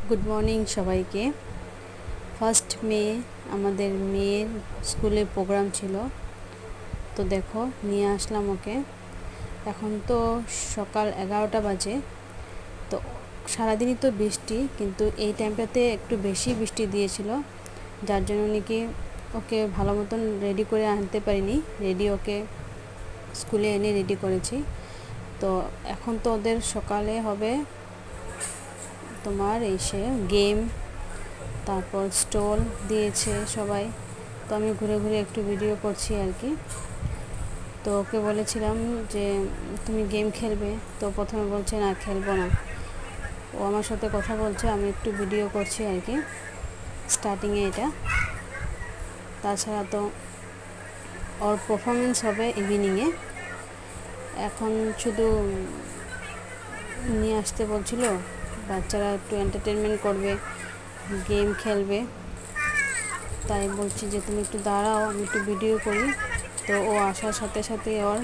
Good morning সবাইকে। First May আমাদের মেয়ের স্কুলে প্রোগ্রাম ছিল, তো দেখো নিয়ে আসলাম ওকে। এখন তো সকাল 11টা বাজে। তো সারাদিনই তো বৃষ্টি, কিন্তু এই টাইমটাতে একটু বেশি বৃষ্টি দিয়েছিল, যার জন্য নাকি ওকে ভালো মতন রেডি করে আনতে পারিনি। ওকে স্কুলে এনে রেডি করেছি। তো এখন তো ওদের সকালে হবে তোমার গেম, তারপর স্টল দিয়েছে সবাই। তো আমি ঘুরে ঘুরে একটু ভিডিও করছি আর কি। তো ওকে বলেছিলাম যে তুমি গেম খেলবে, তো প্রথমে বলছে না খেলবো না। ও আমার সাথে কথা বলছে, আমি একটু ভিডিও করছি আর কি স্টার্টিংয়ে এটা। তাছাড়া তো ওর পারফরমেন্স হবে ইভিনিংয়ে। এখন শুধু নিয়ে আসতে বলছিল, বাচ্চারা একটু এন্টারটেনমেন্ট করবে, গেম খেলবে, তাই বলছি যে তুমি একটু দাঁড়াও, আমি একটু ভিডিও করি। তো ও আসার সাথে সাথে ওর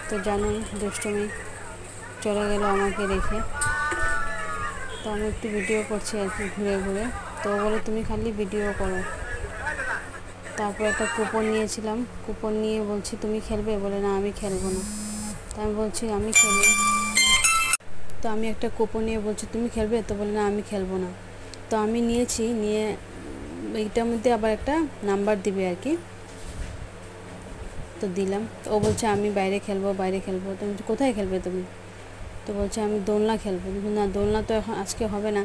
তো জানোই দুষ্টুমি, চলে গেল আমাকে রেখে। তো আমি একটু ভিডিও করছি আর কি ঘুরে ঘুরে। তো বলে তুমি খালি ভিডিও করো। তারপর একটা কুপন নিয়েছিলাম, কুপন নিয়ে বলছি তুমি খেলবে, বলে না আমি খেলবো না। তো আমি বলছি আমি খেলি। তো আমি একটা কুপন নিয়ে বলছি তুমি খেলবে, তো বলে না আমি খেলবো না। তো আমি নিয়েছি, নিয়ে এইটার মধ্যে আবার একটা নাম্বার দিবে আর কি। তো দিলাম। তো ও বলছে আমি বাইরে খেলবো। তো বলছি কোথায় খেলবে তুমি? তো বলছে আমি দোলনা খেলবো। না, দোলনা তো এখন আজকে হবে না,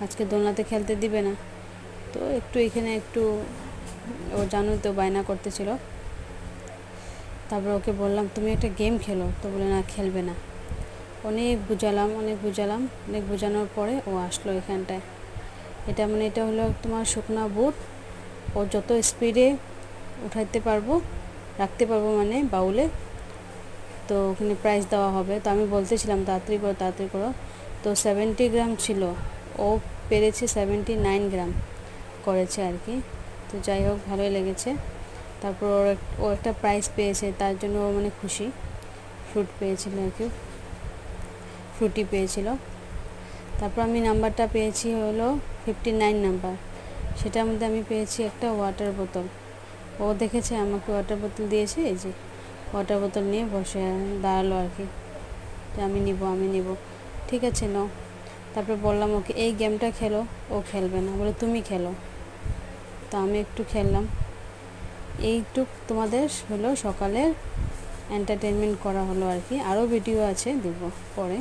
আজকে দোলনাতে খেলতে দিবে না। তো একটু এখানে একটু ও জানোই তো বায়না করতেছিল। তারপর ওকে বললাম তুমি একটা গেম খেলো, তো বলে না খেলবে না। অনেক বোঝানোর পরে ও আসলো এখানটায়। এটা হলো তোমার শুকনা বুট। ও যত স্পিডে উঠাইতে পারবো, রাখতে পারবো মানে বাউলে, তো ওখানে প্রাইজ দেওয়া হবে। তো আমি বলতেছিলাম তাড়াতাড়ি করো। তো 70 গ্রাম ছিল, ও পেরেছে 79 গ্রাম করেছে আর কি। তো যাই হোক, ভালোই লেগেছে। তারপর ও একটা প্রাইজ পেয়েছে, তার জন্য ও মানে খুশি। ফ্রুটি পেয়েছিল। তারপর আমি নাম্বারটা পেয়েছি হলো 59 নাম্বার। সেটার মধ্যে আমি পেয়েছি একটা ওয়াটার বোতল। ও দেখেছে আমাকে ওয়াটার বোতল দিয়েছে, এই যে ওয়াটার বোতল নিয়ে বসে দাঁড়ালো আর কি, যে আমি নিব। ঠিক আছে নাও। তারপর বললাম ওকে এই গেমটা খেলো, ও খেলবে না, বলে তুমি খেলো। তো আমি একটু খেললাম। এইটুক তোমাদের হলো সকালের এন্টারটেনমেন্ট করা হলো আর কি। আরও ভিডিও আছে, দেব পরে।